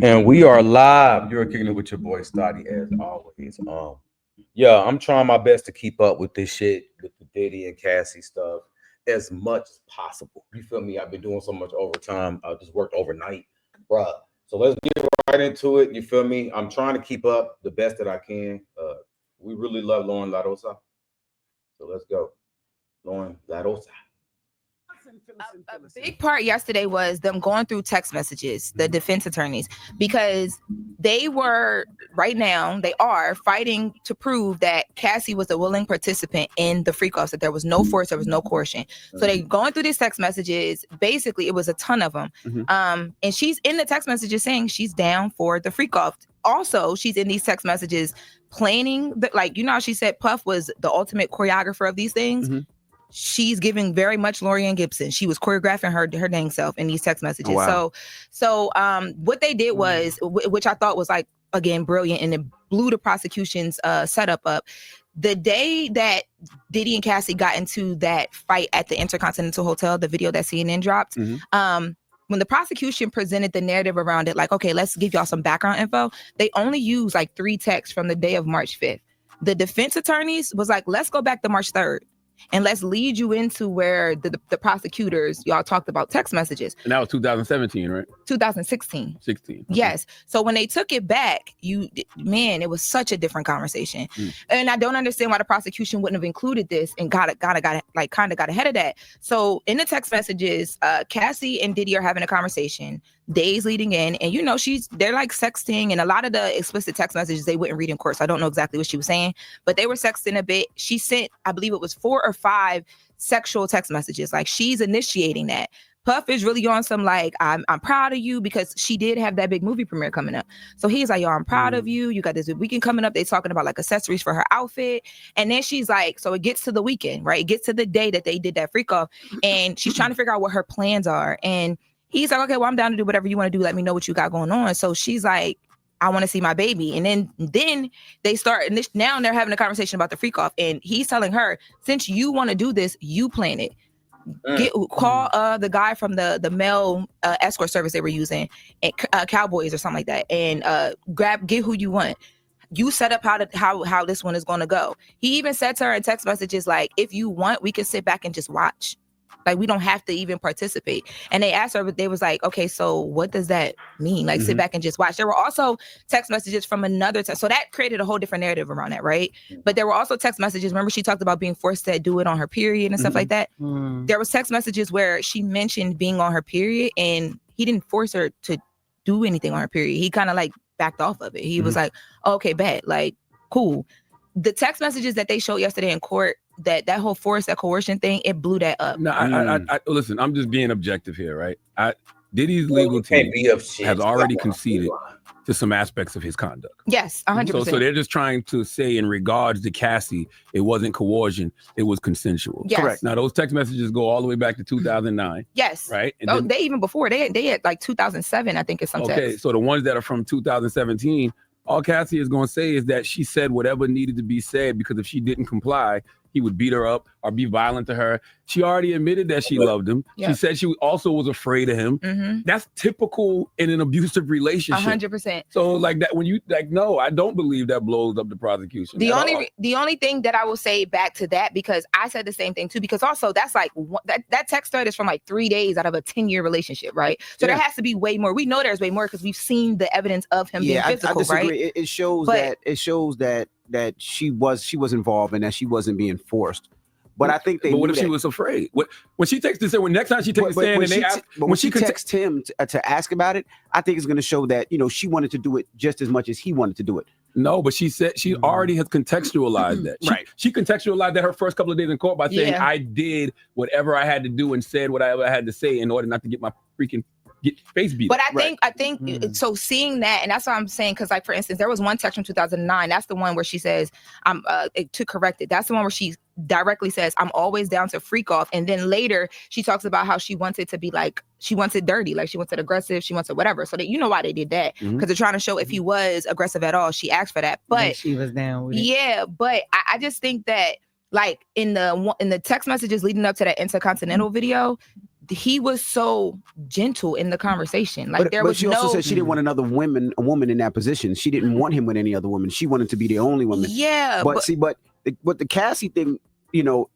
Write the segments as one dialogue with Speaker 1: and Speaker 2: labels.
Speaker 1: And we are live. You're kicking it with your boy Stoddy as always. Yeah, I'm trying my best to keep up with this shit with the Diddy and Cassie stuff as much as possible. You feel me? I've been doing so much overtime. I just worked overnight, bruh. So let's get right into it. You feel me? I'm trying to keep up the best that I can. We really love Lauren Ladosa. So let's go. Lauren Ladosa.
Speaker 2: A big part yesterday was them going through text messages, the defense attorneys, because they are fighting to prove that Cassie was a willing participant in the freak offs, that there was no force, there was no coercion. So they going through these text messages. Basically, it was a ton of them. And she's in the text messages saying she's down for the freak off. Also, she's in these text messages planning, how she said Puff was the ultimate choreographer of these things. She's giving very much Lorianne Gibson. She was choreographing her dang self in these text messages. Oh, wow. So what they did was, which I thought was again brilliant, and it blew the prosecution's setup up. The day that Diddy and Cassie got into that fight at the Intercontinental Hotel, the video that CNN dropped, when the prosecution presented the narrative around it, okay, let's give y'all some background info, they only used 3 texts from the day of March 5th. The defense attorneys was let's go back to March 3rd. And let's lead you into where the prosecutors, y'all talked about text messages.
Speaker 3: And that was 2017, right?
Speaker 2: 2016.
Speaker 3: 16. Okay.
Speaker 2: Yes. So when they took it back, it was such a different conversation. And I don't understand why the prosecution wouldn't have included this and kind of got ahead of that. So in the text messages, Cassie and Diddy are having a conversation days leading in, and they're sexting, and a lot of the explicit text messages they wouldn't read in court. So I don't know exactly what she was saying, but they were sexting a bit. She sent, I believe it was 4 or 5 sexual text messages. She's initiating that. Puff is really on some I'm proud of you, because she did have that big movie premiere coming up. So he's yo, I'm proud of you. You got this weekend coming up. They talking about accessories for her outfit. And then she's so it gets to the weekend, right? It gets to the day that they did that freak off, and she's trying to figure out what her plans are. And he's okay, well, I'm down to do whatever you want to do. Let me know what you got going on. So she's I want to see my baby. And then they start, and now they're having a conversation about the freak off. And he's telling her, since you want to do this, you plan it. Call the guy from the male escort service they were using, and Cowboys or something like that, and get who you want. You set up how this one is going to go. He even said to her in text messages, if you want, we can sit back and just watch. We don't have to even participate. And they asked her, but they was okay, so what does that mean? Sit back and just watch. There were also text messages from another so that created a whole different narrative around that, right? But there were also text messages. Remember, she talked about being forced to do it on her period and stuff like that. There was text messages where she mentioned being on her period, and he didn't force her to do anything on her period. He kind of backed off of it. He was okay, bet, cool. The text messages that they showed yesterday in court, that whole force, that coercion thing, it blew that up.
Speaker 3: No, I listen, I'm just being objective here, right? Diddy's legal team has already conceded to some aspects of his conduct.
Speaker 2: Yes, 100%.
Speaker 3: So they're just trying to say, in regards to Cassie, it wasn't coercion, it was consensual.
Speaker 2: Yes.
Speaker 3: Correct. Now, those text messages go all the way back to 2009.
Speaker 2: Yes.
Speaker 3: Right?
Speaker 2: And then, they even before, they had 2007, I think, is some text.
Speaker 3: Okay, so the ones that are from 2017, all Cassie is going to say is that she said whatever needed to be said, because if she didn't comply, he would beat her up or be violent to her. She already admitted that she loved him. Yep. She said she also was afraid of him. That's typical in an abusive relationship.
Speaker 2: 100%.
Speaker 3: So that when you no, I don't believe that blows up the prosecution.
Speaker 2: The only thing that I will say back to that, because I said the same thing too, because also that's that text thread is from 3 days out of a 10-year relationship, right? So there has to be way more. We know there's way more because we've seen the evidence of him being physical,
Speaker 4: I disagree.
Speaker 2: right?
Speaker 4: It shows that she was involved and that she wasn't being forced. But I think
Speaker 3: what if she was afraid? When she takes this, when next time she takes a stand and they ask,
Speaker 4: when she texts him to ask about it, I think it's going to show that she wanted to do it just as much as he wanted to do it.
Speaker 3: No, but she said she already has contextualized that.
Speaker 4: Right.
Speaker 3: She contextualized that her first couple of days in court by saying, I did whatever I had to do and said whatever I had to say in order not to get my freaking face beat.
Speaker 2: But I think so seeing that, and that's what I'm saying, because for instance, there was one text from 2009. That's the one where she says, to correct it. That's the one where she directly says, I'm always down to freak off. And then later she talks about how she wants it to be she wants it dirty, she wants it aggressive, she wants it whatever. So that why they did that, because they're trying to show if he was aggressive at all, she asked for that. But
Speaker 5: she was down with it.
Speaker 2: Yeah, but I just think that in the text messages leading up to that Intercontinental video, he was so gentle in the conversation. Like
Speaker 4: but she also said she didn't want a woman in that position. She didn't want him with any other woman. She wanted to be the only woman.
Speaker 2: Yeah.
Speaker 4: But the Cassie thing, you know,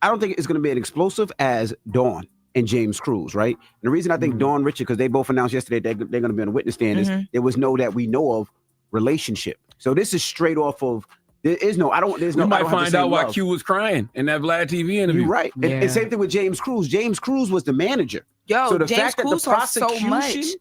Speaker 4: I don't think it's going to be as explosive as Dawn and James Cruz, right? And the reason I think Dawn Richard, because they both announced yesterday they're going to be on the witness stand, is there was no that we know of relationship. So this is straight off of. There's no. We
Speaker 3: might find out why Q was crying in that Vlad TV interview.
Speaker 4: You're right. Yeah. And same thing with James Cruz. James Cruz was the manager.
Speaker 2: Yo,
Speaker 4: so the
Speaker 2: James
Speaker 4: fact
Speaker 2: Cruz
Speaker 4: that the prosecution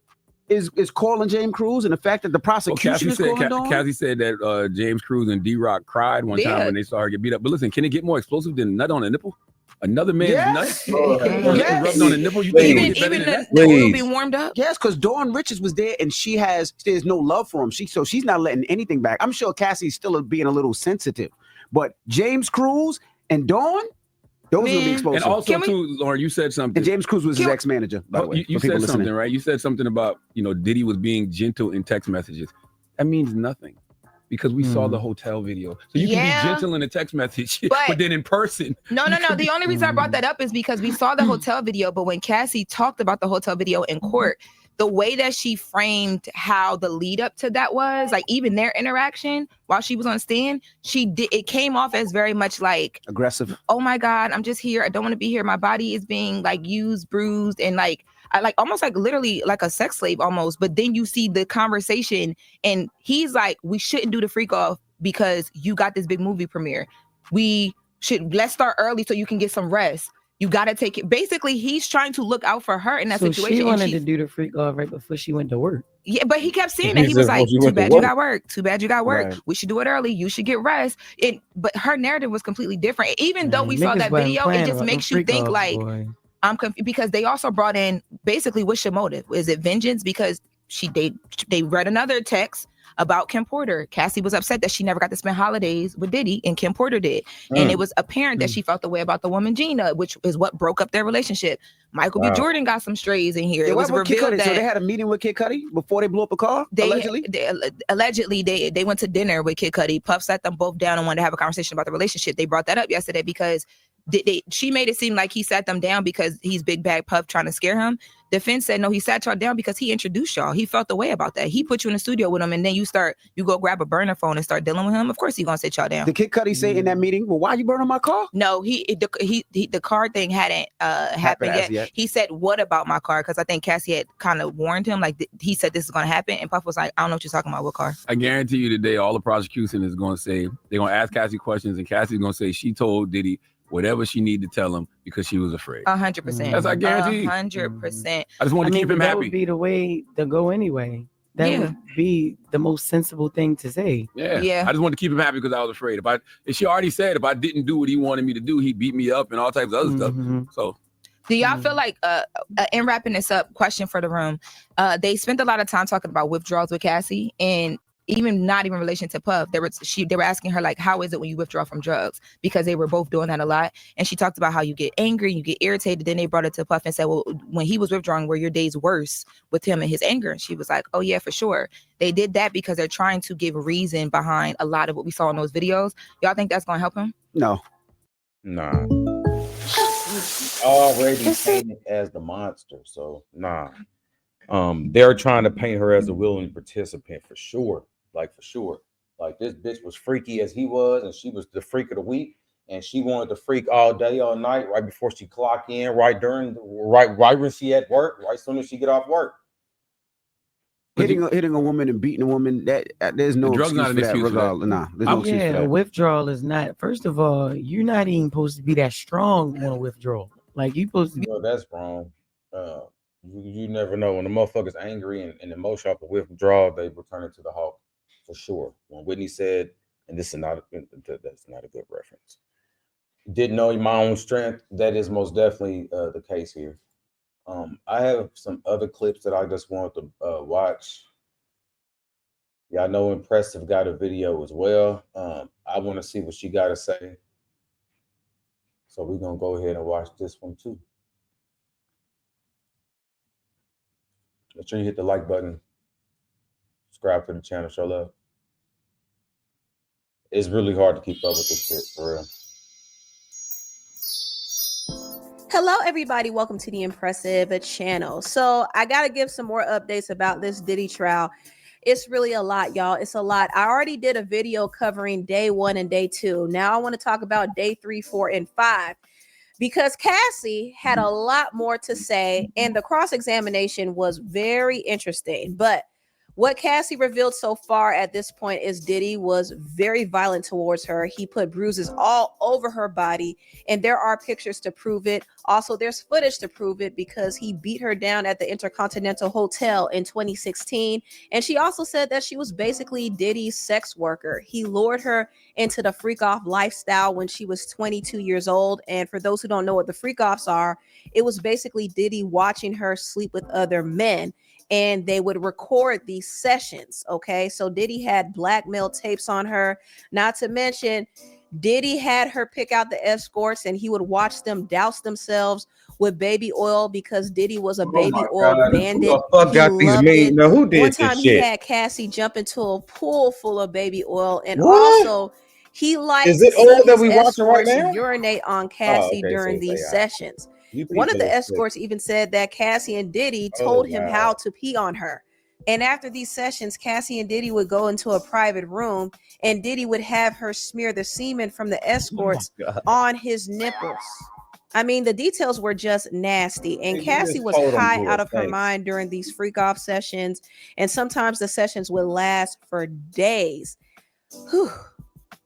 Speaker 4: is calling James Cruz, and the fact that the prosecution is calling Dawn.
Speaker 3: Cassie said that James Cruz and D-Rock cried one time when they saw her get beat up. But listen, can it get more explosive than nut on a nipple? Another man's nut rubbed on a nipple. You think
Speaker 2: even the oil be warmed up?
Speaker 4: Yes, because Dawn Richards was there, and there's no love for him. So she's not letting anything back. I'm sure Cassie's still being a little sensitive, but James Cruz and Dawn, those will be explosive.
Speaker 3: And also, Lauren, you said something.
Speaker 4: And James Cruz was his ex-manager, by the way.
Speaker 3: You said something, right? You said something about, Diddy was being gentle in text messages. That means nothing. Because we saw the hotel video. So you can be gentle in a text message, but then in person.
Speaker 2: No. The only reason I brought that up is because we saw the hotel video, but when Cassie talked about the hotel video in court, the way that she framed how the lead up to that was, like even their interaction while she was on stand, it came off as very much like
Speaker 4: aggressive.
Speaker 2: Oh my God, I'm just here. I don't want to be here. My body is being like used, bruised, and like I like almost like literally like a sex slave almost. But then you see the conversation and he's like, we shouldn't do the freak off because you got this big movie premiere. Let's start early so you can get some rest. You got to take it. Basically, he's trying to look out for her in that situation.
Speaker 5: She wanted to do the freak off right before she went to work.
Speaker 2: Yeah, but he kept saying that. He was like, too bad you got work. Too bad you got work. Right. We should do it early. You should get rest. But her narrative was completely different. Even though we saw that video, it just makes you think like, I'm confused because they also brought in basically what's your motive? Is it vengeance? Because they read another text about Kim Porter. Cassie was upset that she never got to spend holidays with Diddy, and Kim Porter did. And it was apparent that she felt the way about the woman Gina, which is what broke up their relationship. Michael B. Jordan got some strays in here. It was revealed that
Speaker 4: so they had a meeting with Kid Cudi before they blew up a car.
Speaker 2: Allegedly, they went to dinner with Kid Cudi. Puff sat them both down and wanted to have a conversation about the relationship. They brought that up yesterday because she made it seem like he sat them down because he's big bag Puff trying to scare him. Defense said no, he sat y'all down because he introduced y'all. He felt the way about that. He put you in the studio with him, and then you go grab a burner phone and start dealing with him. Of course, he gonna sit y'all down.
Speaker 4: Did Kid Cudi say in that meeting, "Well, why you burning my car"?
Speaker 2: No, the car thing hadn't happened yet. He said, "What about my car?" Because I think Cassie had kind of warned him. Like he said, this is gonna happen, and Puff was like, "I don't know what you're talking about. What car?"
Speaker 3: I guarantee you today, all the prosecution is gonna say they're gonna ask Cassie questions, and Cassie's gonna say she told Diddy whatever she needed to tell him because she was afraid.
Speaker 2: 100%.
Speaker 3: That's I guarantee.
Speaker 2: 100%.
Speaker 3: I just want to keep him happy.
Speaker 5: That would be the way to go anyway. That would be the most sensible thing to say.
Speaker 3: Yeah. I just want to keep him happy because I was afraid. If she already said if I didn't do what he wanted me to do, he'd beat me up and all types of other stuff. So
Speaker 2: do y'all feel like in wrapping this up, question for the room, they spent a lot of time talking about withdrawals with Cassie, and even not even in relation to Puff, they were asking her like, how is it when you withdraw from drugs? Because they were both doing that a lot. And she talked about how you get angry, you get irritated. Then they brought it to Puff and said, well, when he was withdrawing, were your days worse with him and his anger? And she was like, oh yeah, for sure. They did that because they're trying to give reason behind a lot of what we saw in those videos. Y'all think that's gonna help him?
Speaker 4: No.
Speaker 1: Nah. Already painted as the monster, so nah. They're trying to paint her as a willing participant for sure. Like for sure. Like this bitch was freaky as he was, and she was the freak of the week, and she wanted to freak all day, all night, right before she clock in, right when she at work, right soon as she get off work.
Speaker 4: Hitting a woman and beating a woman, that there's no
Speaker 3: drugs
Speaker 4: excuse
Speaker 3: not
Speaker 4: for that.
Speaker 3: Regardless.
Speaker 4: Nah, there's no excuse for that.
Speaker 5: Withdrawal is not. First of all, you're not even supposed to be that strong on a withdrawal. Like you supposed to be.
Speaker 1: No, that's wrong. You never know when the motherfucker's angry and emotional off a withdrawal, they return it to the Hulk for sure. When Whitney said, and that's not a good reference, didn't know my own strength, that is most definitely the case here. I have some other clips that I just want to watch. Y'all know Impressive got a video as well. I want to see what she got to say. So we're going to go ahead and watch this one too. Make sure you hit the like button. Subscribe to the channel, show love. It's really hard to keep up with this shit, for real.
Speaker 6: Hello, everybody. Welcome to the Impressive channel. So I got to give some more updates about this Diddy trial. It's really a lot, y'all. It's a lot. I already did a video covering day 1 and day 2. Now I want to talk about day 3, 4, and 5 because Cassie had a lot more to say and the cross-examination was very interesting. But what Cassie revealed so far at this point is Diddy was very violent towards her. He put bruises all over her body, and there are pictures to prove it. Also, there's footage to prove it because he beat her down at the Intercontinental Hotel in 2016. And she also said that she was basically Diddy's sex worker. He lured her into the freak off lifestyle when she was 22 years old. And for those who don't know what the freak offs are, it was basically Diddy watching her sleep with other men. And they would record these sessions. Okay, so Diddy had blackmail tapes on her. Not to mention, Diddy had her pick out the escorts and he would watch them douse themselves with baby oil because Diddy was a baby oil bandit.
Speaker 1: Who the fuck got these mean? Now, who did
Speaker 6: One
Speaker 1: this
Speaker 6: time
Speaker 1: shit?
Speaker 6: he had Cassie jump into a pool full of baby oil, and
Speaker 1: What?
Speaker 6: also he liked
Speaker 1: Is it
Speaker 6: to see
Speaker 1: oil that
Speaker 6: his
Speaker 1: we watching right
Speaker 6: escorts
Speaker 1: now?
Speaker 6: urinate on Cassie
Speaker 1: okay,
Speaker 6: during
Speaker 1: so
Speaker 6: these
Speaker 1: yeah.
Speaker 6: sessions.
Speaker 1: You
Speaker 6: One of
Speaker 1: people
Speaker 6: the
Speaker 1: are sick.
Speaker 6: escorts even said that Cassie and Diddy told him
Speaker 1: wow.
Speaker 6: how to pee on her. And after these sessions, Cassie and Diddy would go into a private room and Diddy would have her smear the semen from the escorts on his nipples. I mean, the details were just nasty. And
Speaker 1: Hey, you
Speaker 6: Cassie
Speaker 1: just
Speaker 6: was
Speaker 1: told him
Speaker 6: high
Speaker 1: to
Speaker 6: out of her
Speaker 1: thanks.
Speaker 6: mind during these freak off sessions. And sometimes the sessions would last for days. Whew.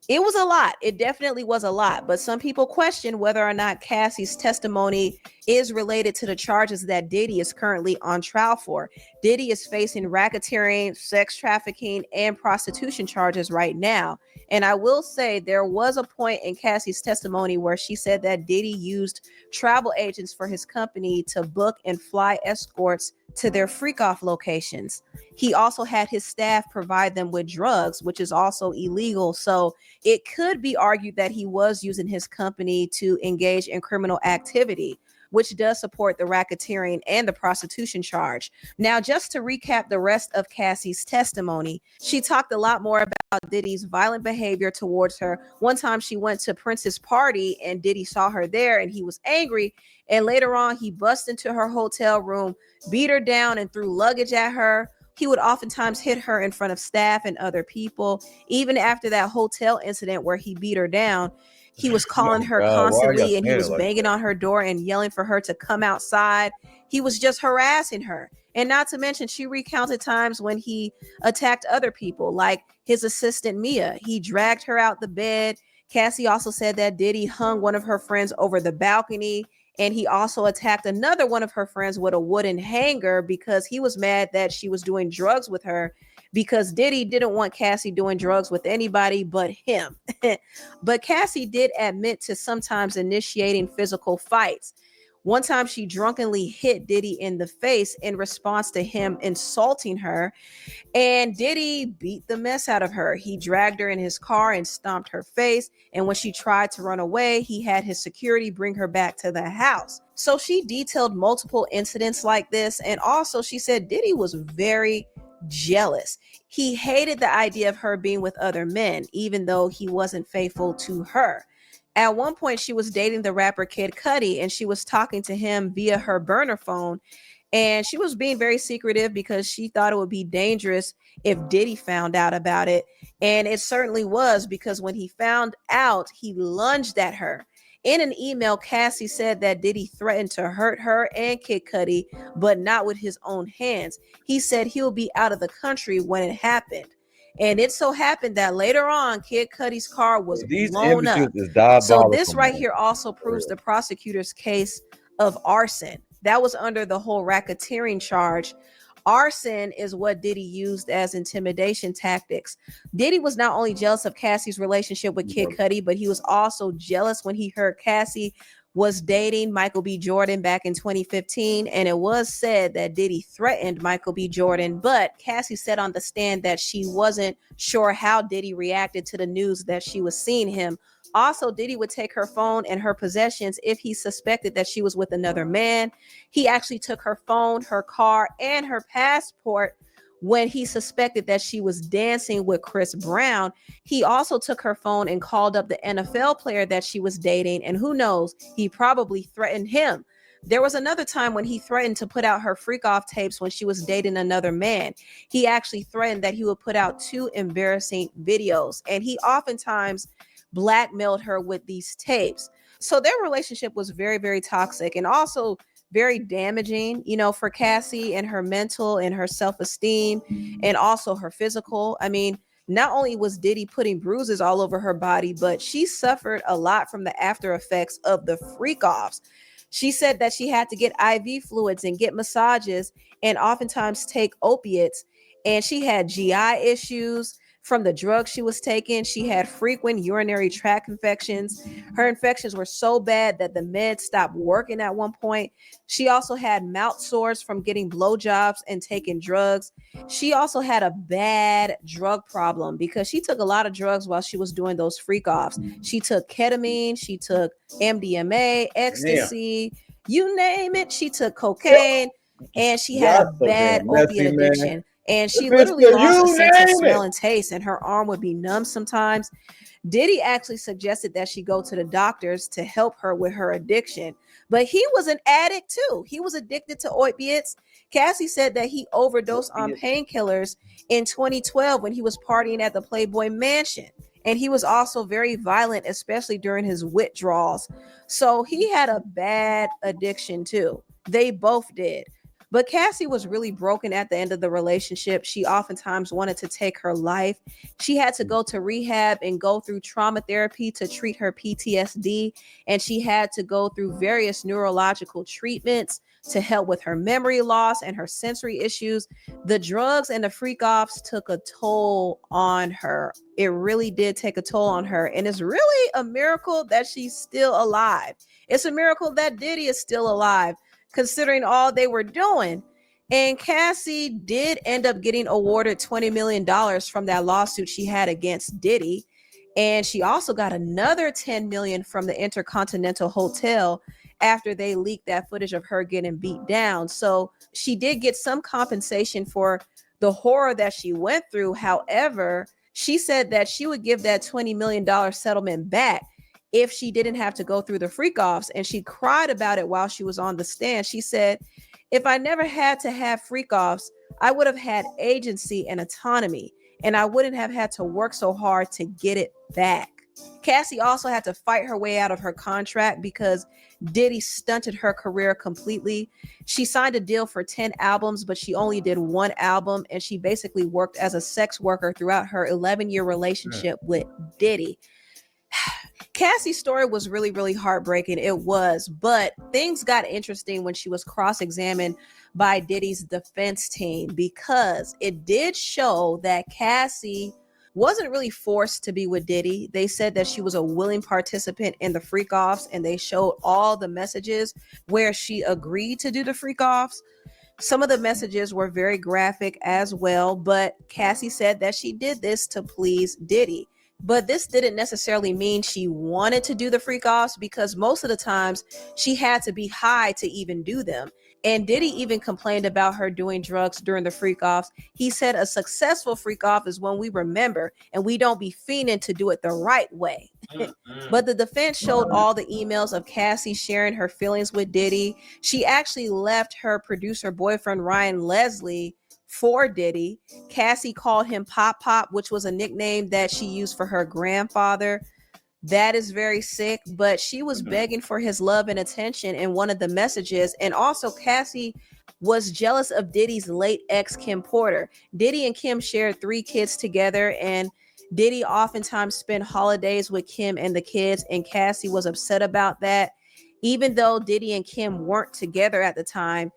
Speaker 6: It was a lot. It definitely was a lot. But some people question whether or not Cassie's testimony is related to the charges that Diddy is currently on trial for. Diddy is facing racketeering, sex trafficking, and prostitution charges right now. And I will say there was a point in Cassie's testimony where she said that Diddy used travel agents for his company to book and fly escorts to their freak off locations. He also had his staff provide them with drugs, which is also illegal. So it could be argued that he was using his company to engage in criminal activity, which does support the racketeering and the prostitution charge. Now, just to recap the rest of Cassie's testimony, she talked a lot more about Diddy's violent behavior towards her. One time she went to Prince's party and Diddy saw her there and he was angry. And later on, he bust into her hotel room, beat her down and threw luggage at her. He would oftentimes hit her in front of staff and other people. Even after that hotel incident where he beat her down, he was calling her constantly and he was banging on her door and yelling for her to come outside. He was just harassing her. And not to mention, she recounted times when he attacked other people, like his assistant Mia. He dragged her out the bed. Cassie also said that Diddy hung one of her friends over the balcony. And he also attacked another one of her friends with a wooden hanger because he was mad that she was doing drugs with her, because Diddy didn't want Cassie doing drugs with anybody but him. But Cassie did admit to sometimes initiating physical fights. One time she drunkenly hit Diddy in the face in response to him insulting her, and Diddy beat the mess out of her. He dragged her in his car and stomped her face, and when she tried to run away, he had his security bring her back to the house. So she detailed multiple incidents like this, and also she said Diddy was very jealous. He hated the idea of her being with other men, even though he wasn't faithful to her. At one point, she was dating the rapper Kid Cudi, and she was talking to him via her burner phone. And she was being very secretive because she thought it would be dangerous if Diddy found out about it. And it certainly was, because when he found out, he lunged at her. In an email, Cassie said that Diddy threatened to hurt her and Kid Cudi, but not with his own hands. He said he'll be out of the country when it happened. And it so happened that later on, Kid Cudi's car was blown up. So this right here also proves the prosecutor's case of arson. That was under the whole racketeering charge. Arson is what Diddy used as intimidation tactics. Diddy was not only jealous of Cassie's relationship with Kid Cudi, but he was also jealous when he heard Cassie was dating Michael B. Jordan back in 2015. And it was said that Diddy threatened Michael B. Jordan, but Cassie said on the stand that she wasn't sure how Diddy reacted to the news that she was seeing him. Also, Diddy would take her phone and her possessions if he suspected that she was with another man. He actually took her phone, her car, and her passport when he suspected that she was dancing with Chris Brown, he also took her phone and called up the NFL player that she was dating. And who knows, he probably threatened him. There was another time when he threatened to put out her freak off tapes when she was dating another man. He actually threatened that he would put out 2 embarrassing videos. And he oftentimes blackmailed her with these tapes. So their relationship was very, very toxic and also very damaging, you know, for Cassie and her mental and her self-esteem and also her physical. I mean, not only was Diddy putting bruises all over her body, but she suffered a lot from the after effects of the freak offs. She said that she had to get IV fluids and get massages and oftentimes take opiates. And she had GI issues from the drugs she was taking. She had frequent urinary tract infections. Her infections were so bad that the meds stopped working at one point. She also had mouth sores from getting blowjobs and taking drugs. She also had a bad drug problem because she took a lot of drugs while she was doing those freak offs. She took ketamine, she took MDMA, ecstasy, you name it. She took cocaine, and she had a bad opiate addiction. And she literally lost a sense of smell and taste, and her arm would be numb sometimes. Diddy actually suggested that she go to the doctors to help her with her addiction, but he was an addict too. He was addicted to opiates. Cassie said that he overdosed on painkillers in 2012 when he was partying at the Playboy Mansion. And he was also very violent, especially during his withdrawals. So he had a bad addiction too. They both did. But Cassie was really broken at the end of the relationship. She oftentimes wanted to take her life. She had to go to rehab and go through trauma therapy to treat her PTSD. And she had to go through various neurological treatments to help with her memory loss and her sensory issues. The drugs and the freak offs took a toll on her. It really did take a toll on her. And it's really a miracle that she's still alive. It's a miracle that Diddy is still alive, considering all they were doing. And Cassie did end up getting awarded $20 million from that lawsuit she had against Diddy. And she also got another $10 million from the Intercontinental Hotel after they leaked that footage of her getting beat down. So she did get some compensation for the horror that she went through. However, she said that she would give that $20 million settlement back if she didn't have to go through the freak offs. And she cried about it while she was on the stand. She said, if I never had to have freak offs, I would have had agency and autonomy, and I wouldn't have had to work so hard to get it back. Cassie also had to fight her way out of her contract because Diddy stunted her career completely. She signed a deal for 10 albums, but she only did 1 album, and she basically worked as a sex worker throughout her 11-year relationship with Diddy. Cassie's story was really, really heartbreaking. It was, but things got interesting when she was cross-examined by Diddy's defense team, because it did show that Cassie wasn't really forced to be with Diddy. They said that she was a willing participant in the freak offs, and they showed all the messages where she agreed to do the freak offs. Some of the messages were very graphic as well, but Cassie said that she did this to please Diddy. But this didn't necessarily mean she wanted to do the freak offs, because most of the times she had to be high to even do them. And Diddy even complained about her doing drugs during the freak offs. He said a successful freak off is when we remember and we don't be fiending to do it the right way. But the defense showed all the emails of Cassie sharing her feelings with Diddy. She actually left her producer boyfriend Ryan Leslie for Diddy. Cassie called him Pop Pop, which was a nickname that she used for her grandfather. That is very sick, but she was begging for his love and attention in one of the messages. And also Cassie was jealous of Diddy's late ex, Kim Porter. Diddy and Kim shared 3 kids together, and Diddy oftentimes spent holidays with Kim and the kids, and Cassie was upset about that. Even though Diddy and Kim weren't together at the time,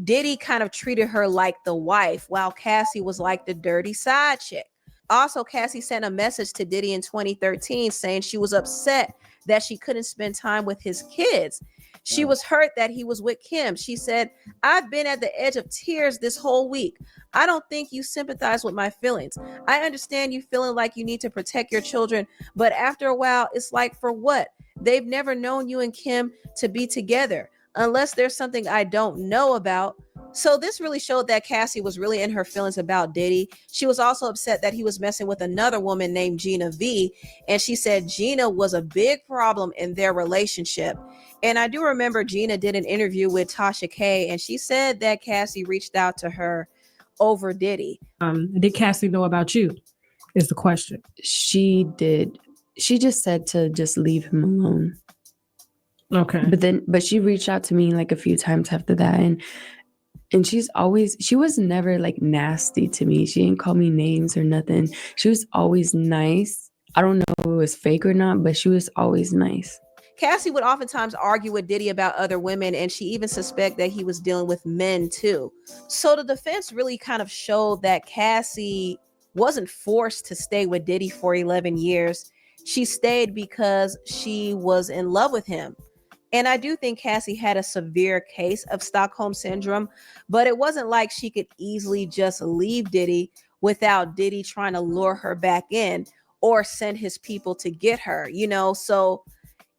Speaker 6: Diddy kind of treated her like the wife, while Cassie was like the dirty side chick. Also, Cassie sent a message to Diddy in 2013 saying she was upset that she couldn't spend time with his kids. She was hurt that he was with Kim. She said, I've been at the edge of tears this whole week. I don't think you sympathize with my feelings. I understand you feeling like you need to protect your children, but after a while, it's like, for what? They've never known you and Kim to be together. unless there's something I don't know about. So this really showed that Cassie was really in her feelings about Diddy. She was also upset that he was messing with another woman named Gina V. And she said Gina was a big problem in their relationship. And I do remember Gina did an interview with Tasha K, and she said that Cassie reached out to her over Diddy.
Speaker 7: Did Cassie know about you? Is the question.
Speaker 8: She did. She just said to just leave him alone.
Speaker 7: Okay.
Speaker 8: But she reached out to me like a few times after that, and she was never like nasty to me. She didn't call me names or nothing. She was always nice. I don't know if it was fake or not, but she was always nice.
Speaker 6: Cassie would oftentimes argue with Diddy about other women, and she even suspected that he was dealing with men too. So the defense really kind of showed that Cassie wasn't forced to stay with Diddy for 11 years. She stayed because she was in love with him. And I do think Cassie had a severe case of Stockholm Syndrome, but it wasn't like she could easily just leave Diddy without Diddy trying to lure her back in or send his people to get her, so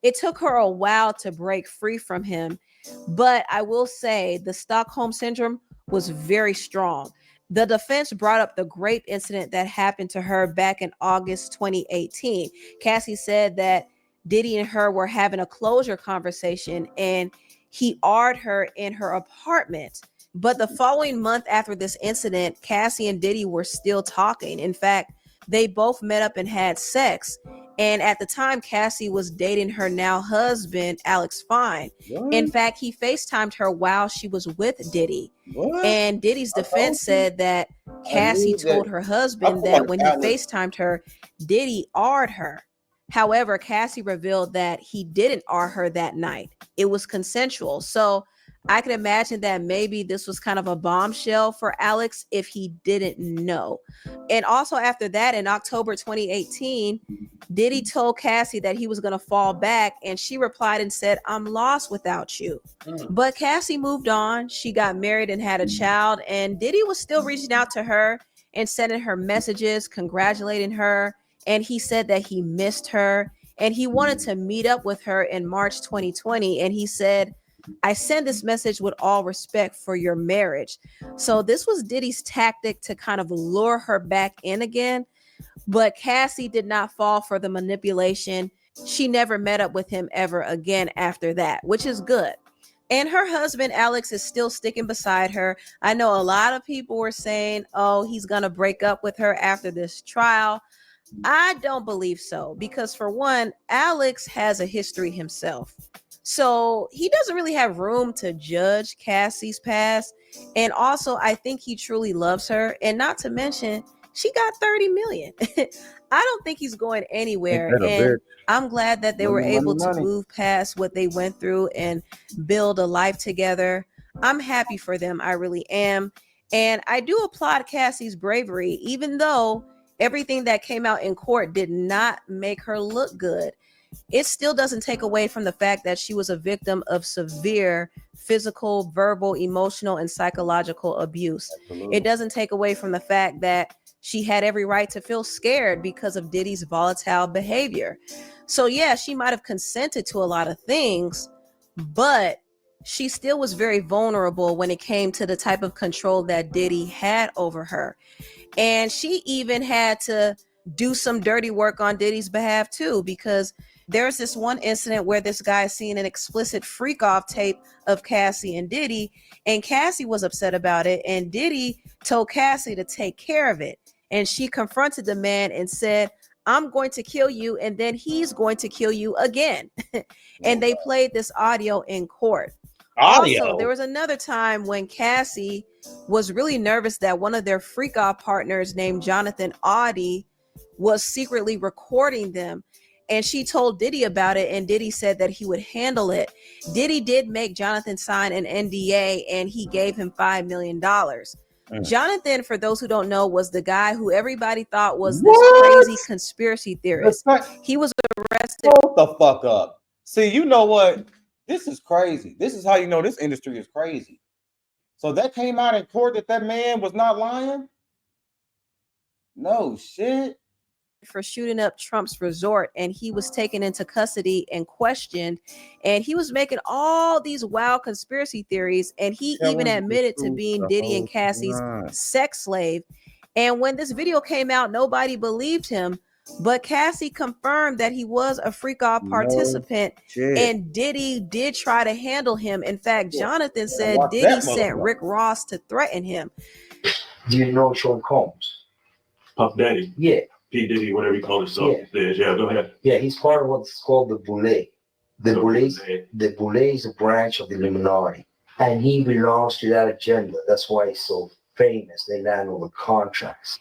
Speaker 6: it took her a while to break free from him. But I will say the Stockholm Syndrome was very strong. The defense brought up the grape incident that happened to her back in August 2018. Cassie said that Diddy and her were having a closure conversation and he AR'd her in her apartment. But the following month after this incident, Cassie and Diddy were still talking. In fact, they both met up and had sex. And at the time, Cassie was dating her now husband, Alex Fine.
Speaker 1: What?
Speaker 6: In fact, he FaceTimed her while she was with Diddy.
Speaker 1: What?
Speaker 6: And Diddy's defense said that Cassie told her husband that when he FaceTimed her, Diddy AR'd her. However, Cassie revealed that he didn't R her that night. It was consensual. So I can imagine that maybe this was kind of a bombshell for Alex if he didn't know. And also after that, in October 2018, Diddy told Cassie that he was going to fall back, and she replied and said, "I'm lost without you." But Cassie moved on. She got married and had a child, and Diddy was still reaching out to her and sending her messages, congratulating her. And he said that he missed her and he wanted to meet up with her in March 2020. And he said, "I send this message with all respect for your marriage." So this was Diddy's tactic to kind of lure her back in again. But Cassie did not fall for the manipulation. She never met up with him ever again after that, which is good. And her husband, Alex, is still sticking beside her. I know a lot of people were saying, oh, he's going to break up with her after this trial. I don't believe so, because for one, Alex has a history himself. So he doesn't really have room to judge Cassie's past. And also, I think he truly loves her. And not to mention, she got 30 million. I don't think he's going anywhere. And I'm glad that they were able to move past what they went through and build a life together. I'm happy for them. I really am. And I do applaud Cassie's bravery, even though everything that came out in court did not make her look good. It still doesn't take away from the fact that she was a victim of severe physical, verbal, emotional, and psychological abuse. Absolutely. It doesn't take away from the fact that she had every right to feel scared because of Diddy's volatile behavior. So yeah, she might have consented to a lot of things, but she still was very vulnerable when it came to the type of control that Diddy had over her. And she even had to do some dirty work on Diddy's behalf too, because there's this one incident where this guy seen an explicit freak off tape of Cassie and Diddy, and Cassie was upset about it. And Diddy told Cassie to take care of it. And she confronted the man and said, "I'm going to kill you, and then he's going to kill you again." And they played this audio in court. Also, there was another time when Cassie was really nervous that one of their freak off partners named Jonathan Oddi was secretly recording them. And she told Diddy about it, and Diddy said that he would handle it. Diddy did make Jonathan sign an NDA, and he gave him $5 million. Jonathan, for those who don't know, was the guy who everybody thought was this crazy conspiracy theorist. He was arrested.
Speaker 1: Hold the fuck up. See, you know what? This is crazy. This is how you know this industry is crazy. So that came out in court that man was not lying? No shit.
Speaker 6: for shooting up Trump's resort, and he was taken into custody and questioned, and he was making all these wild conspiracy theories, and he even admitted to being Diddy and Cassie's sex slave. And when this video came out, nobody believed him, but Cassie confirmed that he was a freak off participant, and Diddy did try to handle him. In fact, Jonathan said Diddy sent Rick Ross to threaten him.
Speaker 9: Do you know Sean Combs?
Speaker 10: Puff Daddy.
Speaker 9: Yeah.
Speaker 10: P. Diddy, whatever you call himself. Yeah, go ahead.
Speaker 9: Yeah, he's part of what's called the Boule. The Boule is a branch of the Illuminati, and he belongs to that agenda. That's why he's so famous. They land over contracts.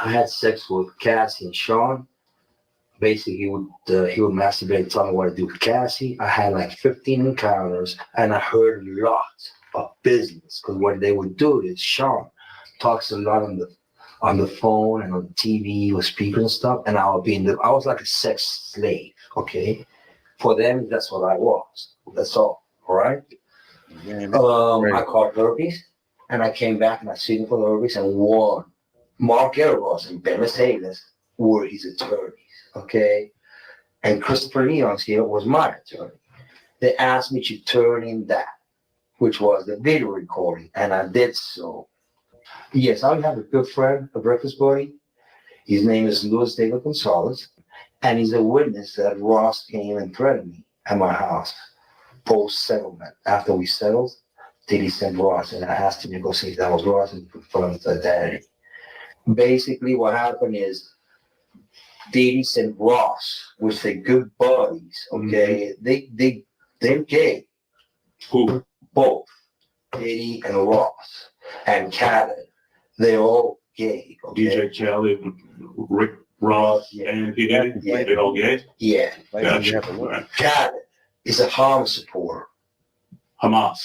Speaker 9: I had sex with Cassie and Sean. Basically, he would masturbate and tell me what to do with Cassie. I had like 15 encounters, and I heard a lot of business, because what they would do is Sean talks a lot on the phone and on the TV with speakers and stuff, and I was like a sex slave. Okay, for them that's what I was. That's all. All right. I caught herpes, and I came back and I seen for the herpes and won. Mark Eros and Ben Mercedes were his attorneys. Okay, and Christopher Leon's here was my attorney. They asked me to turn in that, which was the video recording, and I did so. Yes, I have a good friend, a breakfast buddy. His name is Luis David Gonzalez, and he's a witness that Ross came and threatened me at my house post-settlement. After we settled, Diddy sent Ross, and I asked him to go see if that was Ross and confirm his identity. Basically, what happened is Diddy sent Ross, which they're good buddies. Okay, they're gay.
Speaker 10: Who?
Speaker 9: Both Diddy and Ross and Khaled. They're all gay. Okay?
Speaker 10: DJ Khaled, Rick Ross, and P. Diddy.
Speaker 9: Yeah.
Speaker 10: They all gay.
Speaker 9: Yeah.
Speaker 10: Gotcha.
Speaker 9: Khaled is a Hamas supporter.
Speaker 10: Hamas.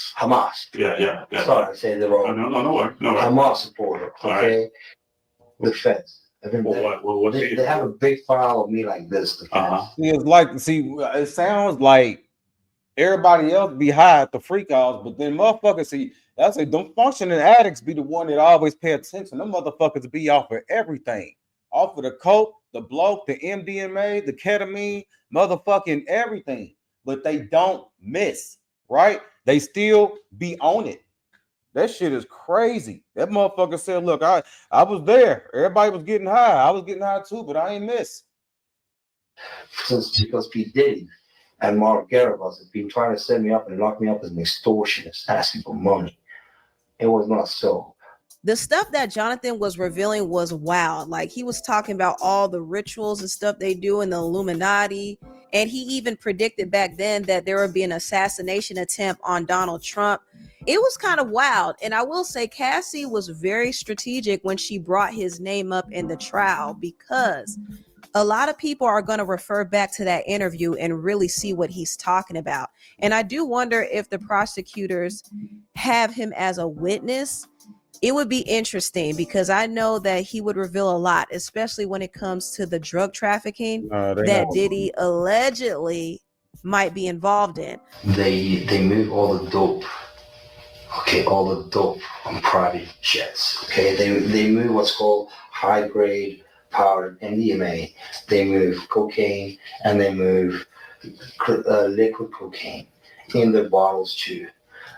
Speaker 10: Yeah.
Speaker 9: Sorry, I said the wrong.
Speaker 10: No worry.
Speaker 9: Hamas supporter. Okay. The feds. They have a big file of me like this.
Speaker 1: See, it's like, it sounds like everybody else be high at the freak outs, but then motherfuckers, that's like them functioning addicts be the one that always pay attention. Them motherfuckers be off of everything. Off of the coke, the bloke, the MDMA, the ketamine, motherfucking everything. But they don't miss, right? They still be on it. That shit is crazy. That motherfucker said, look, I was there. Everybody was getting high. I was getting high too, but I ain't miss.
Speaker 9: Because P. Diddy and Mark Garibus have been trying to set me up and lock me up as an extortionist, asking for money. It was not so.
Speaker 6: The stuff that Jonathan was revealing was wild. Like, he was talking about all the rituals and stuff they do in the Illuminati. And he even predicted back then that there would be an assassination attempt on Donald Trump. It was kind of wild. And I will say Cassie was very strategic when she brought his name up in the trial, because a lot of people are going to refer back to that interview and really see what he's talking about. And I do wonder if the prosecutors have him as a witness. It would be interesting, because I know that he would reveal a lot, especially when it comes to the drug trafficking that Diddy allegedly might be involved in.
Speaker 9: They move all the dope. Okay, all the dope on private jets. Okay, they move what's called high grade powdered MDMA. They move cocaine, and they move liquid cocaine in the bottles too.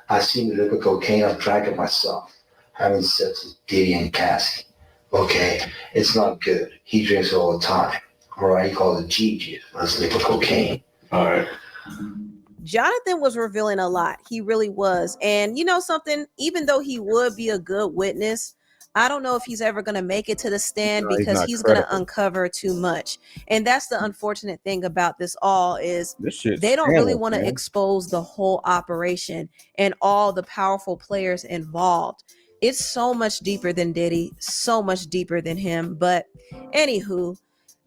Speaker 9: I've seen the liquid cocaine. I've drank it myself. Having sex with Diddy and Cassie. Okay, it's not good. He drinks it all the time. All right, he calls it G. That's liquid cocaine. All right.
Speaker 6: Jonathan was revealing a lot. He really was. And you know something, even though he would be a good witness, I don't know if he's ever going to make it to the stand, because he's going to uncover too much. And that's the unfortunate thing about this all, is they don't really want to expose the whole operation and all the powerful players involved. It's so much deeper than Diddy, so much deeper than him. But anywho,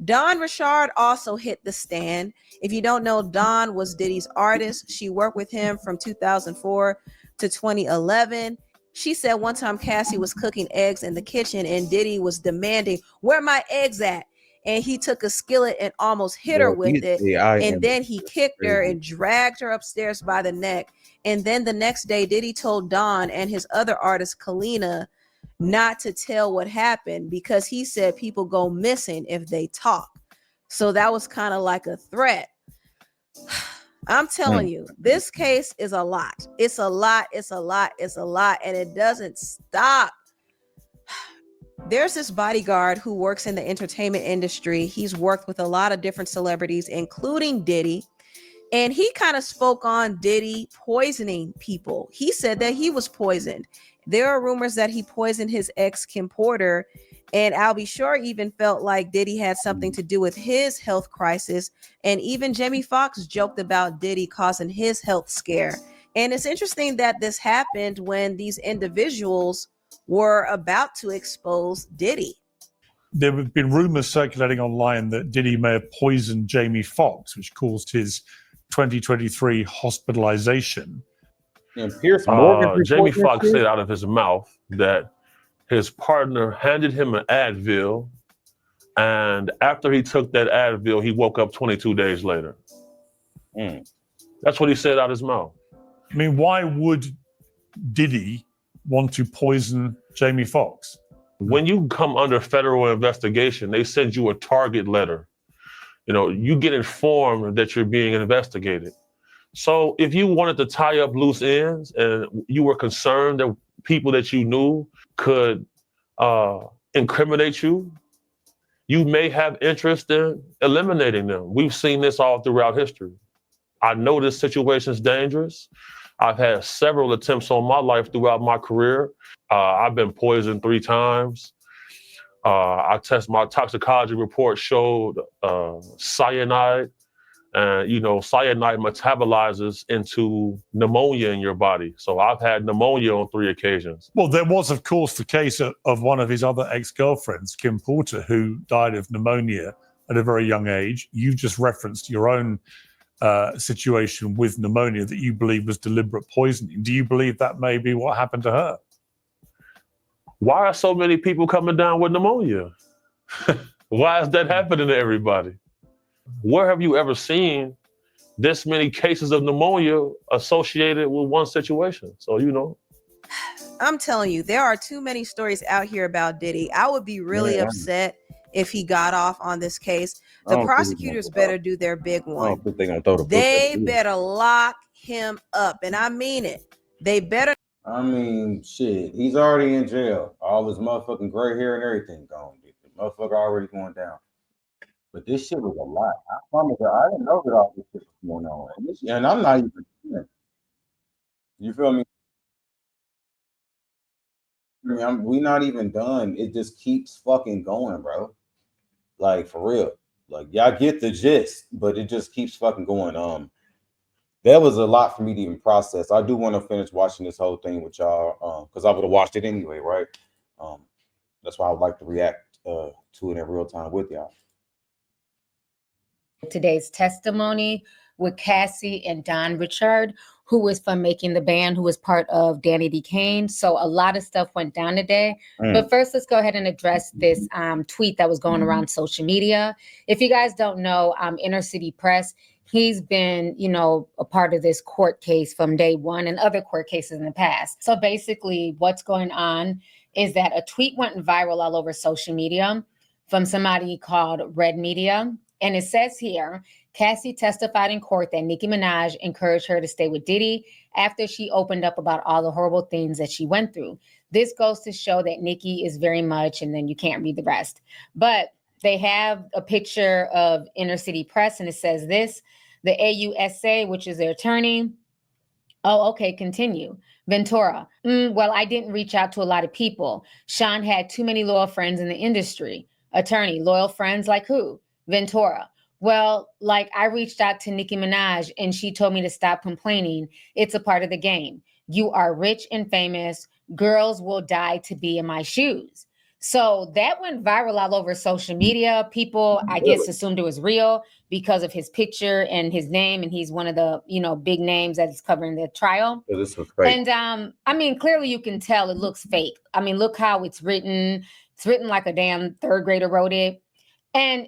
Speaker 6: Dawn Richard also hit the stand. If you don't know, Dawn was Diddy's artist. She worked with him from 2004 to 2011. She said one time Cassie was cooking eggs in the kitchen and Diddy was demanding, "Where my eggs at?" And he took a skillet and almost hit her with it. And then he kicked her and dragged her upstairs by the neck. And then the next day, Diddy told Dawn and his other artist, Kalina, not to tell what happened because he said people go missing if they talk. So that was kind of like a threat. I'm telling you, this case is a lot. It's a lot. It's a lot. It's a lot. And it doesn't stop. There's this bodyguard who works in the entertainment industry. He's worked with a lot of different celebrities, including Diddy. And he kind of spoke on Diddy poisoning people. He said that he was poisoned. There are rumors that he poisoned his ex, Kim Porter. And I'll be sure even felt like Diddy had something to do with his health crisis. And even Jamie Foxx joked about Diddy causing his health scare. And it's interesting that this happened when these individuals were about to expose Diddy.
Speaker 11: There have been rumors circulating online that Diddy may have poisoned Jamie Foxx, which caused his 2023 hospitalization.
Speaker 1: And Pierce Morgan,
Speaker 12: Jamie Foxx said out of his mouth that his partner handed him an Advil, and after he took that Advil, he woke up 22 days later. That's what he said out of his mouth.
Speaker 11: I mean, why would Diddy want to poison Jamie Foxx?
Speaker 12: When you come under federal investigation, they send you a target letter. You know, you get informed that you're being investigated. So if you wanted to tie up loose ends and you were concerned that people that you knew could incriminate you, you may have interest in eliminating them. We've seen this all throughout history. I know this situation is dangerous. I've had several attempts on my life throughout my career. I've been poisoned 3 times. My toxicology report showed cyanide. Cyanide metabolizes into pneumonia in your body. So I've had pneumonia on 3 occasions.
Speaker 11: Well, there was, of course, the case of one of his other ex-girlfriends, Kim Porter, who died of pneumonia at a very young age. You just referenced your own situation with pneumonia that you believe was deliberate poisoning. Do you believe that may be what happened to her?
Speaker 12: Why are so many people coming down with pneumonia? Why is that happening to everybody? Where have you ever seen this many cases of pneumonia associated with one situation? So,
Speaker 6: I'm telling you, there are too many stories out here about Diddy. I would be really upset if he got off on this case. The prosecutors better do their big one. They better lock him up. And I mean it. They better.
Speaker 1: I mean, shit. He's already in jail. All his motherfucking gray hair and everything gone. The motherfucker already going down. But this shit was a lot. I promise you, I didn't know that all this shit was going on. And I'm not even. You feel me? We not even done. It just keeps fucking going, bro. Like, for real. Like, y'all get the gist, but it just keeps fucking going. That was a lot for me to even process. I do want to finish watching this whole thing with y'all, because I would have watched it anyway, right? That's why I would like to react to it in real time with y'all.
Speaker 13: Today's testimony with Cassie and Don Richard, who was from Making the Band, who was part of Danny D. Kane. So a lot of stuff went down today. But first, let's go ahead and address this tweet that was going around social media. If you guys don't know, Inner City Press, he's been, a part of this court case from day one and other court cases in the past. So basically what's going on is that a tweet went viral all over social media from somebody called Red Media. And it says here, Cassie testified in court that Nicki Minaj encouraged her to stay with Diddy after she opened up about all the horrible things that she went through. This goes to show that Nicki is very much, and then you can't read the rest. But they have a picture of Inner City Press, and it says this, the AUSA, which is their attorney. Oh, okay, continue. Ventura, well, I didn't reach out to a lot of people. Sean had too many loyal friends in the industry. Attorney, loyal friends like who? Ventura. Well, like I reached out to Nicki Minaj and she told me to stop complaining. It's a part of the game. You are rich and famous. Girls will die to be in my shoes. So that went viral all over social media. People, I guess, assumed it was real because of his picture and his name. And he's one of the, big names that's covering the trial.
Speaker 1: Yeah, this was fake.
Speaker 13: And clearly you can tell it looks fake. I mean, look how it's written. It's written like a damn third grader wrote it. And,